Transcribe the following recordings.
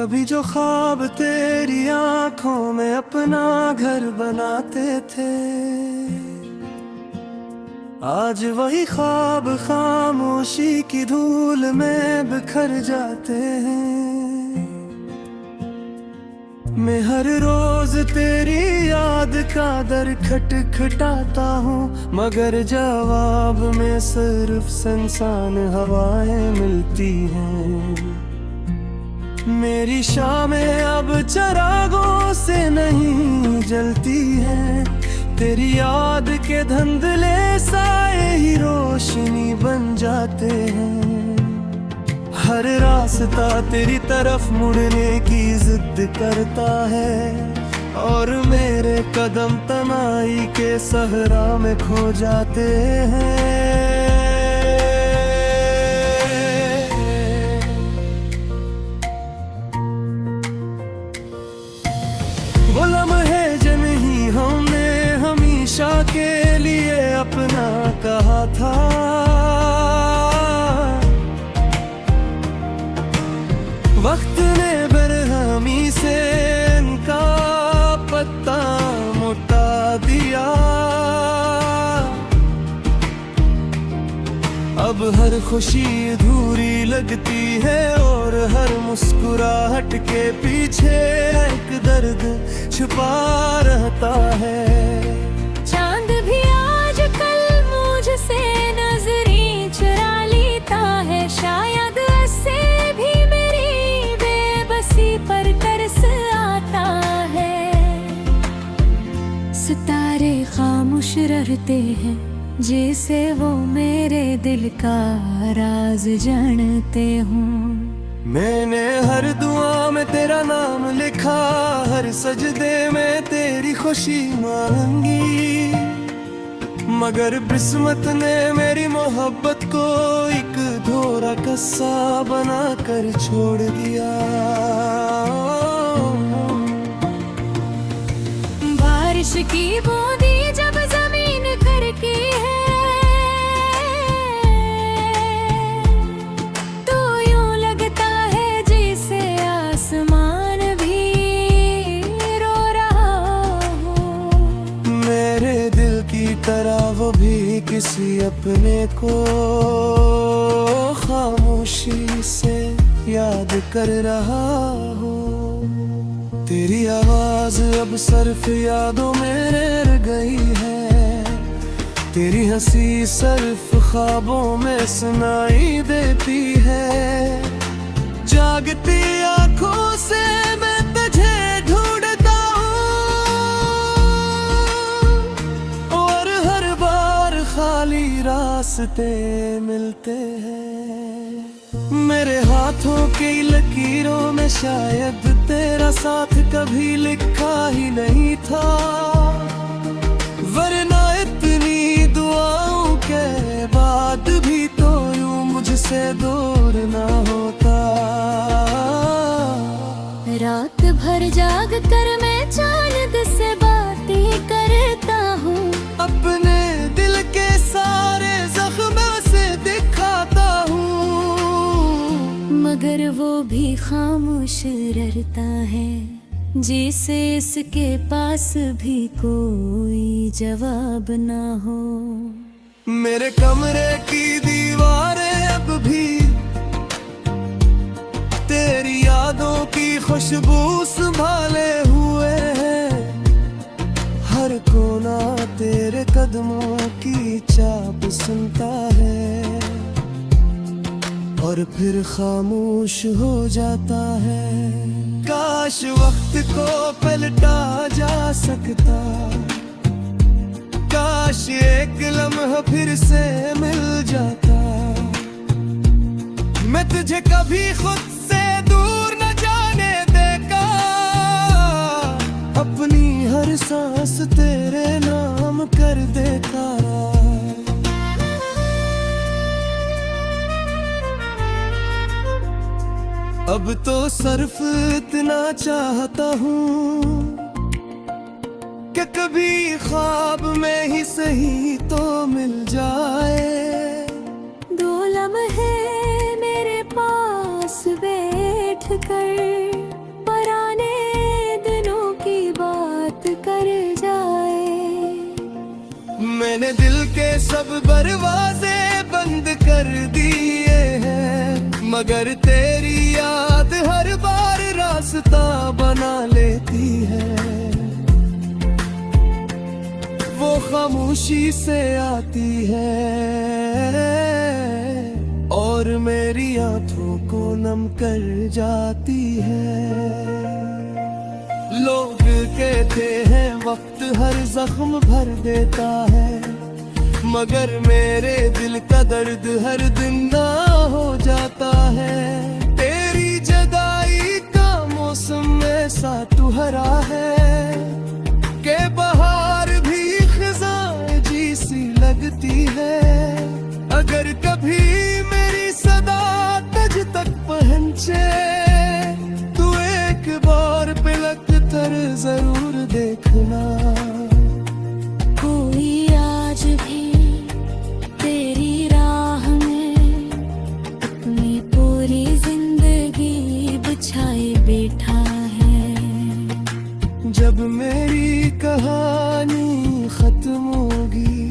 कभी जो ख्वाब तेरी आंखों में अपना घर बनाते थे, आज वही ख्वाब खामोशी की धूल में बिखर जाते हैं। मैं हर रोज तेरी याद का दर खटखटाता हूँ, मगर जवाब में सिर्फ सुनसान हवाएं मिलती हैं। मेरी शामें अब चिरागों से नहीं जलती हैं, तेरी याद के धुंधले साए ही रोशनी बन जाते हैं। हर रास्ता तेरी तरफ मुड़ने की जिद करता है, और मेरे कदम तनाई के सहरा में खो जाते हैं। वो लम्हे जो नहीं हमने हमेशा के लिए अपना कहा था, वक्त ने बेरहमी से इनका पत्ता मोटा दिया। अब हर खुशी अधूरी लगती है, और हर मुस्कुराहट के पीछे एक दर्द छुपा रहता है। चांद भी आजकल मुझसे नजरें चुरा लेता है, शायद ऐसे भी मेरी बेबसी पर तरस आता है। सितारे खामोश रहते हैं, जैसे वो मेरे दिल का राज जानते हूँ। मैंने हर दुआ में तेरा नाम लिखा, हर सजदे में तेरी खुशी मांगी, मगर किस्मत ने मेरी मोहब्बत को एक धोरा कस्सा बना कर छोड़ दिया। बारिश की बूंदी जब जमीन करती है, तो यूं लगता है जैसे आसमान भी रो रहा हो। मेरे दिल की तरह वो भी किसी अपने को खामोशी से याद कर रहा हो। तेरी आवाज अब सिर्फ यादों में रह गई है, तेरी हंसी सिर्फ ख्वाबों में सुनाई देती है। जागती आंखों से मैं तुझे ढूंढता हूँ, और हर बार खाली रास्ते मिलते हैं। मेरे हाथों की लकीरों में शायद तेरा साथ कभी लिखा ही नहीं था, वरना इतनी दुआओं के बाद भी तो यूं मुझसे दूर ना होता। रात भर जाग कर मैं चांद से बातें करता हूँ, अपने दिल के सारे जख्मों से दिखाता हूँ, मगर वो भी खामोश रहता है, जैसे इसके पास भी कोई जवाब ना हो। मेरे कमरे की दीवारें अब भी तेरी यादों की खुशबू संभाले हुए हैं, हर कोना तेरे कदमों की चाप सुनता है, और फिर खामोश हो जाता है। काश वक्त को पलटा जा सकता, काश एक लम्हा फिर से मिल जाता। मैं तुझे कभी खुद से दूर न जाने देगा, अपनी हर सांस तेरे नाम कर देता। अब तो सिर्फ इतना चाहता हूँ कि कभी ख्वाब में ही सही तो मिल जाए। दो लम्हे मेरे पास बैठ कर सब दरवाजे बंद कर दिए हैं, मगर तेरी याद हर बार रास्ता बना लेती है। वो खामोशी से आती है और मेरी आंखों को नम कर जाती है। लोग कहते हैं वक्त हर जख्म भर देता है, मगर मेरे दिल का दर्द हर दिन ना हो जाता है। तेरी जुदाई का मौसम ऐसा तुहरा है कि बहार भी खिज़ां जी सी लगती है। अगर कभी मेरी सदा तुझ तक पहुंचे, तू एक बार पलक कर जरूर देखना। कोई आज भी तेरी राह में अपनी पूरी जिंदगी बिछाए बैठा है। जब मेरी कहानी खत्म होगी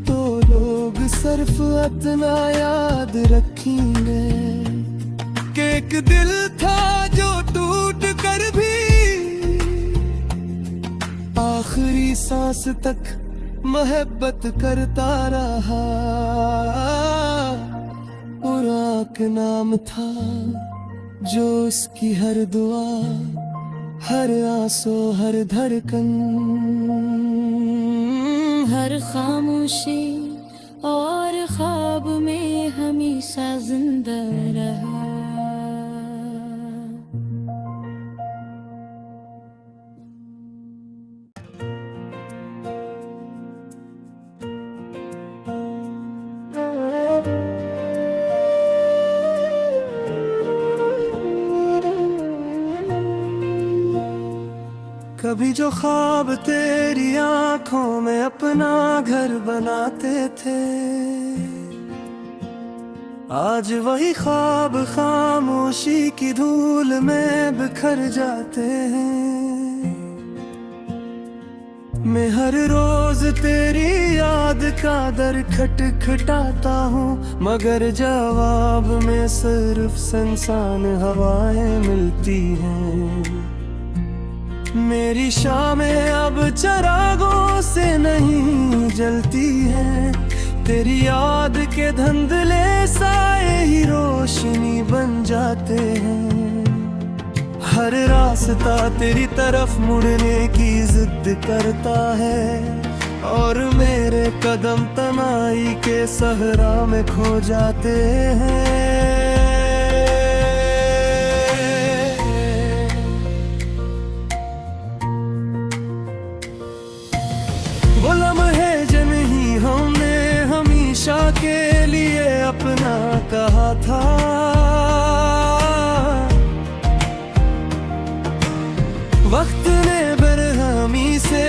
तो लोग सिर्फ अपना याद रखेंगे कि एक दिल था जो टूट कर भी आखिरी सांस तक मोहब्बत करता रहा। उराक नाम था जो उसकी हर दुआ, हर आंसू, हर धड़कन, हर खामोशी और ख्वाब में हमेशा जिंदा रहा। कभी जो ख्वाब तेरी आंखों में अपना घर बनाते थे, आज वही ख्वाब खामोशी की धूल में बिखर जाते हैं। मैं हर रोज तेरी याद का दर खटखटाता हूँ, मगर जवाब में सिर्फ सुनसान हवाएं मिलती हैं। मेरी शामें अब चिरागों से नहीं जलती हैं, तेरी याद के धुंधले साए ही रोशनी बन जाते हैं। हर रास्ता तेरी तरफ मुड़ने की जिद करता है और मेरे कदम तनाई के सहरा में खो जाते हैं। वो लम्हे जो नहीं हमने हमेशा के लिए अपना कहा था, वक्त ने बेरहमी से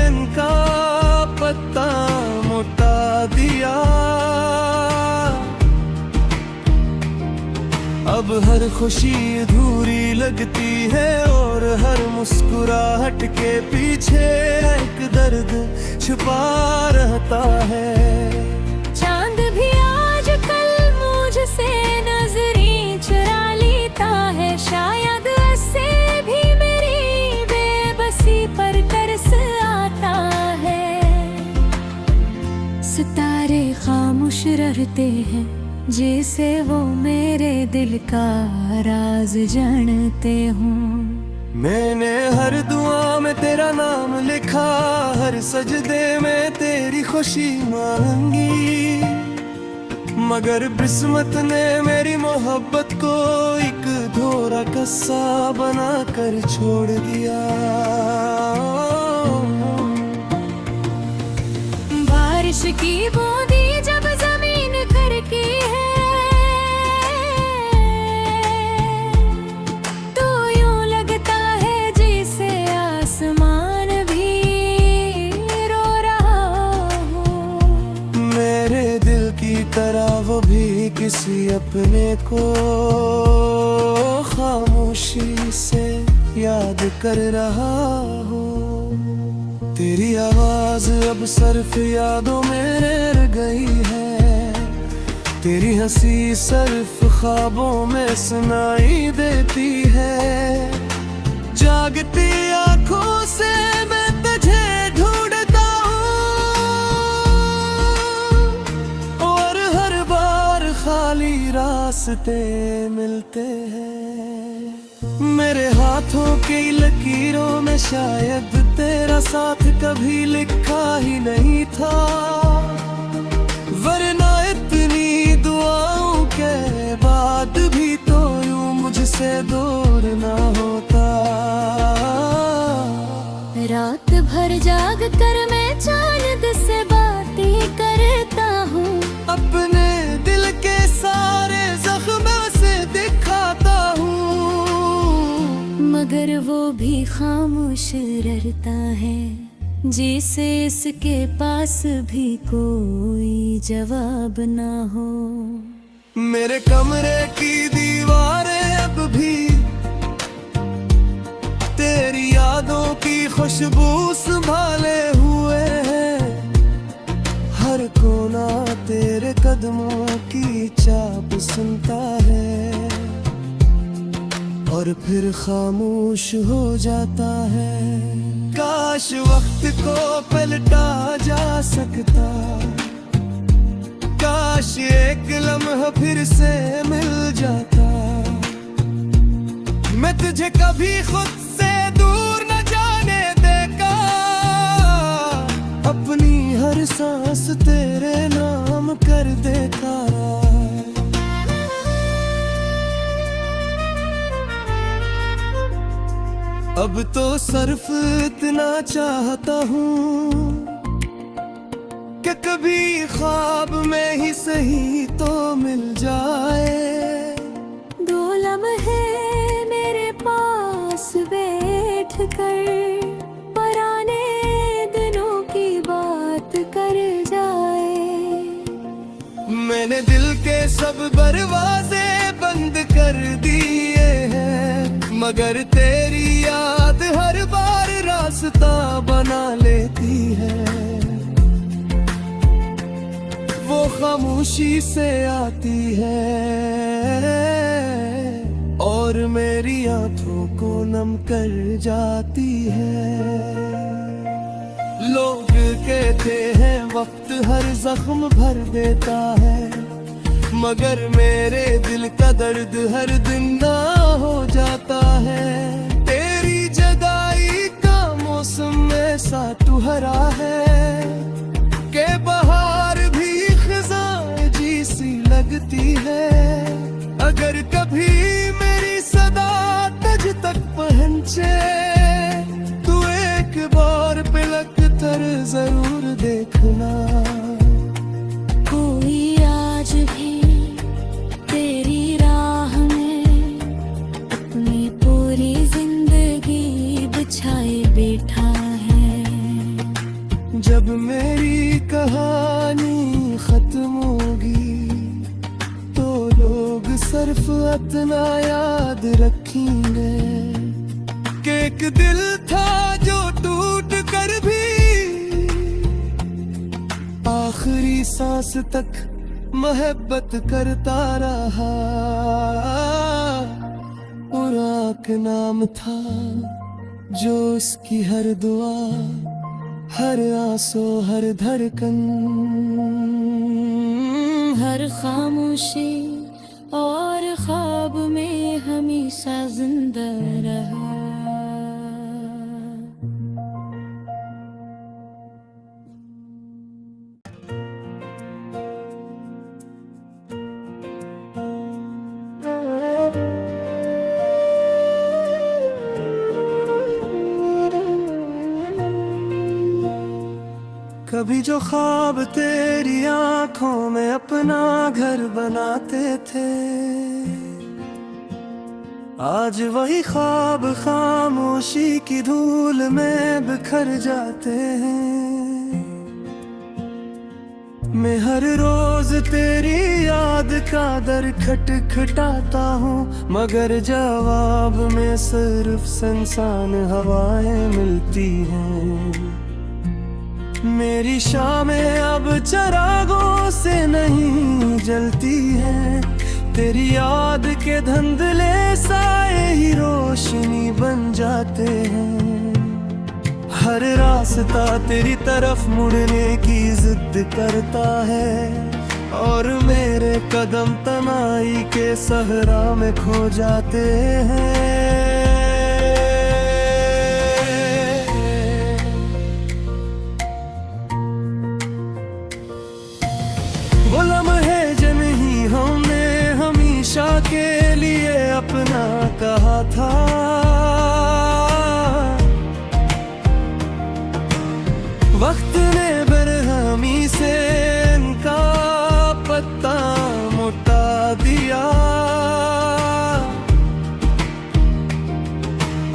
इनका पत्ता मोटा दिया। अब हर खुशी अधूरी लगती है और हर मुस्कुराहट के पीछे एक दर्द छुपा रहता है। चांद भी आज कल मुझसे नजरें चुरा लेता है, शायद ऐसे भी मेरी बेबसी पर तरस आता है। सितारे खामोश रहते हैं जैसे वो मेरे दिल का राज जानते हूँ। मैंने हर दुआ में तेरा नाम लिखा, हर सजदे में तेरी खुशी मांगी, मगर किस्मत ने मेरी मोहब्बत को एक धोरा कस्सा बना कर छोड़ दिया। बारिश की बूंदी जब जमीन करती है तो यूं लगता है जैसे आसमान भी रो रहा हो। मेरे दिल की तरह वो भी किसी अपने को खामोशी से याद कर रहा हो। तेरी आवाज अब सिर्फ यादों में रह गई है, तेरी हंसी सिर्फ ख्वाबों में सुनाई देती है। जागती आंखों से मैं तुझे ढूंढता हूँ और हर बार खाली रास्ते मिलते हैं। मेरे हाथों की लकीरों में शायद तेरा साथ कभी लिखा ही नहीं था, वरना इतनी दुआओं के बाद भी तो यूं मुझसे दूर ना होता। रात भर जाग कर मैं चांद से बातें करता हूँ, अपने दिल के सारे जख्मों से दिखाता हूँ, मगर वो भी खामोश रहता है, जिसे इसके पास भी कोई जवाब ना हो। मेरे कमरे की दीवारें अब भी तेरी यादों की खुशबू संभाले हुए हैं, हर कोना तेरे कदमों की चाप सुनता है और फिर खामोश हो जाता है। काश वक्त को पलटा जा सकता, काश एक लम्हा फिर से मिल जाता, मैं तुझे कभी खुद से दूर न जाने देगा, अपनी हर सांस तेरे नाम कर देता। अब तो सिर्फ इतना चाहता हूँ कि कभी ख्वाब में ही सही तो मिल जाए, दो लम्हे मेरे पास बैठ कर पुराने दिनों की बात कर जाए। मैंने दिल के सब दरवाजे बंद कर दिए हैं, मगर तेरी याद हर बार रास्ता बना लेती है। वो खामोशी से आती है और मेरी आंखों को नम कर जाती है। लोग कहते हैं वक्त हर जख्म भर देता है, मगर मेरे दिल का दर्द हर दिन ना हो जाता है। तेरी जुदाई का मौसम ऐसा तुहरा है कि बहार भी खिज़ां जी सी लगती है। अगर कभी मेरी सदा तुझ तक पहुंचे, तू एक बार पलक कर जरूर देखना। कोई आज भी तेरी राह में अपनी पूरी जिंदगी बिछाए बैठा है। जब मेरी कहानी खत्म होगी तो लोग सिर्फ इतना याद रखेंगे कि एक दिल था जो टूट कर भी आखिरी सांस तक मोहब्बत करता रहा। उराक नाम था जो उसकी हर दुआ, हर आंसू, हर धड़कन, हर खामोशी और ख्वाब में हमेशा जिंदा रहा। कभी जो ख्वाब तेरी आंखों में अपना घर बनाते थे, आज वही ख्वाब खामोशी की धूल में बिखर जाते हैं। मैं हर रोज तेरी याद का दर खटखटाता हूँ, मगर जवाब में सिर्फ सुनसान हवाएं मिलती हैं। मेरी शामें अब चरागों से नहीं जलती है, तेरी याद के धुंधले साए ही रोशनी बन जाते हैं। हर रास्ता तेरी तरफ मुड़ने की जिद करता है, और मेरे कदम तनाई के सहरा में खो जाते हैं। वो लम्हे जो नहीं हमने हमेशा के लिए अपना कहा था, वक्त ने बेरहमी से इनका पत्ता मोटा दिया।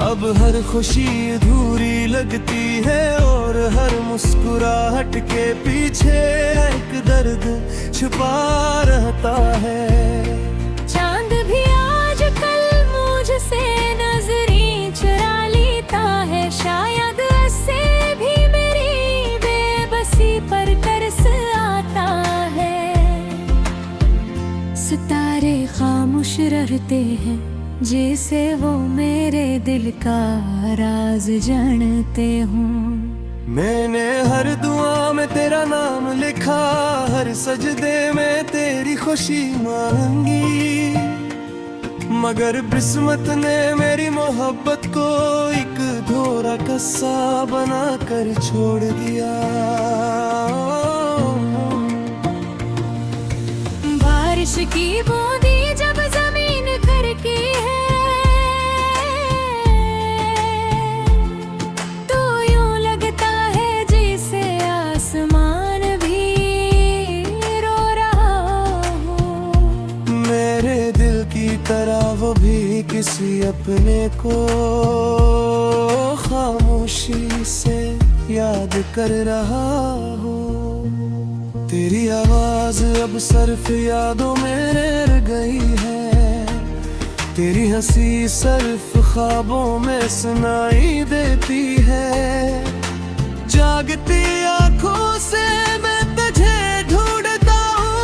अब हर खुशी अधूरी लगती है, और हर मुस्कुराहट के पीछे एक दर्द छुपा रहता है। चांद भी आजकल मुझसे नजरें चुरा लेता है, शायद ऐसे भी मेरी बेबसी पर तरस आता है। सितारे खामोश रहते हैं, जैसे वो मेरे दिल का राज जानते हूँ। मैंने हर दुआ में तेरा नाम लिखा, हर सजदे में तेरी खुशी मांगी, मगर किस्मत ने मेरी मोहब्बत को एक धोरा कस्सा बना कर छोड़ दिया। बारिश की बूंदी जब जमीन करती है, तो यूं लगता है जैसे आसमान भी रो रहा हो। मेरे दिल की तरह वो भी किसी अपने को खामोशी से याद कर रहा हो। तेरी आवाज अब सिर्फ यादों में रह गई है, तेरी हंसी सिर्फ ख्वाबों में सुनाई देती है। जागती आंखों से मैं तुझे ढूंढता हूँ,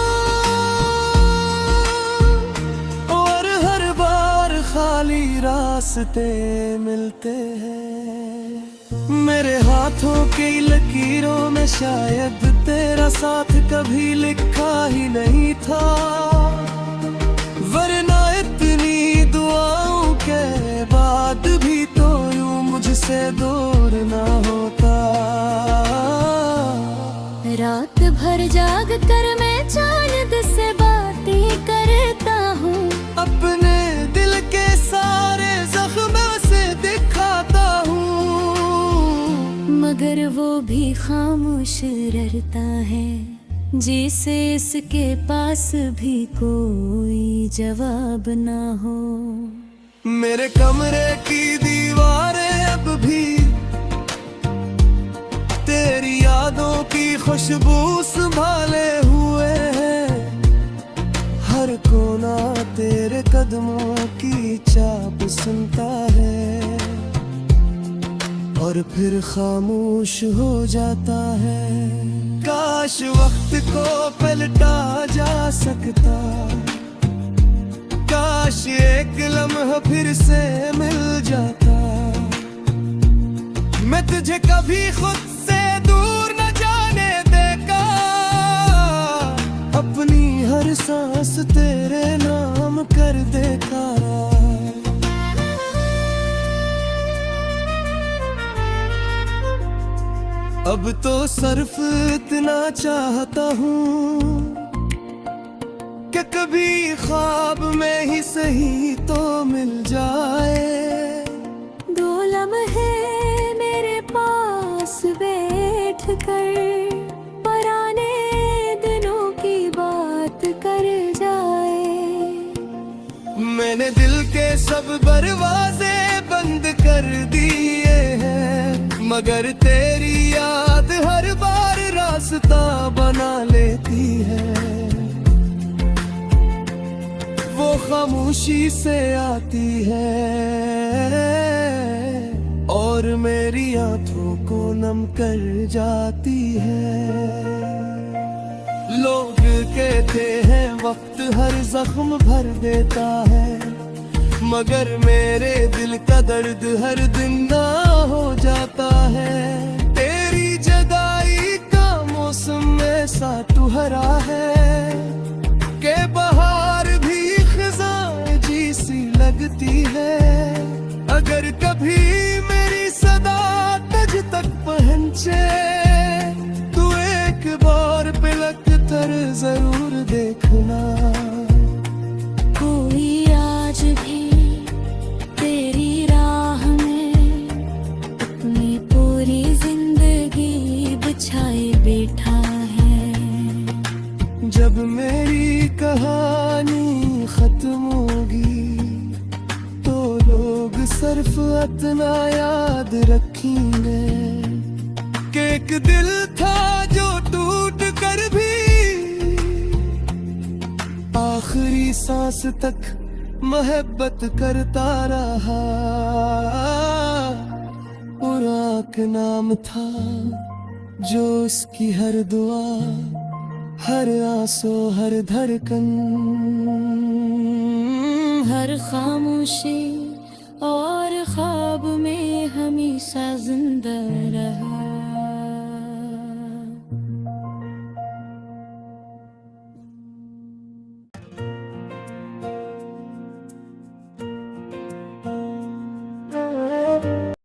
और हर बार खाली रास्ते मिलते हैं। मेरे हाथों की लकीरों में शायद तेरा साथ कभी लिखा ही नहीं था, वरना इतनी दुआओं के बाद भी तो यूं मुझसे दूर ना होता। रात भर जाग कर मैं चांद से बातें करता हूँ, अपने दिल के सारे जख्मों से दिखाता हूँ, मगर वो भी खामोश रहता है, जैसे इसके पास भी कोई जवाब ना हो। मेरे कमरे की दीवारें अब भी तेरी यादों की खुशबू संभाले हुए हैं, हर कोना तेरे कदमों की चाप सुनता है, और फिर खामोश हो जाता है। काश वक्त को पलटा जा सकता, काश एक लम्हा फिर से मिल जाता, मैं तुझे कभी खुद से दूर न जाने देगा, अपनी हर सांस तेरे नाम कर देगा। अब तो सिर्फ इतना चाहता हूँ कि कभी ख्वाब में ही सही तो मिल जाए। दो लम्हे मेरे पास बैठ कर पुराने दिनों की बात कर जाए। मैंने दिल के सब दरवाजे बंद कर दिए हैं, मगर तेरी याद हर बार रास्ता बना लेती है। वो खामोशी से आती है और और मेरी आंखों को नम कर जाती है। लोग कहते हैं वक्त हर जख्म भर देता है, मगर मेरे दिल का दर्द हर दिन ना हो जाता है। तेरी जदाई का मौसम ऐसा तुहरा है कि बहार भी खिज़ां जी सी लगती है। अगर कभी मेरी सदा तुझ तक पहुंचे, तू एक बार पलक कर जरूर देखना। कोई आज भी तेरी राह में अपनी पूरी जिंदगी बिछाए बैठा है। जब मेरी कहानी खत्म होगी तो लोग सिर्फ इतना याद रखेंगे कि एक दिल था जो टूट कर भी आखिरी सांस तक मोहब्बत करता रहा। बुराक नाम था जो उसकी हर दुआ, हर आंसू, हर धड़कन, हर खामोशी और ख्वाब में हमेशा जिंदा रहा।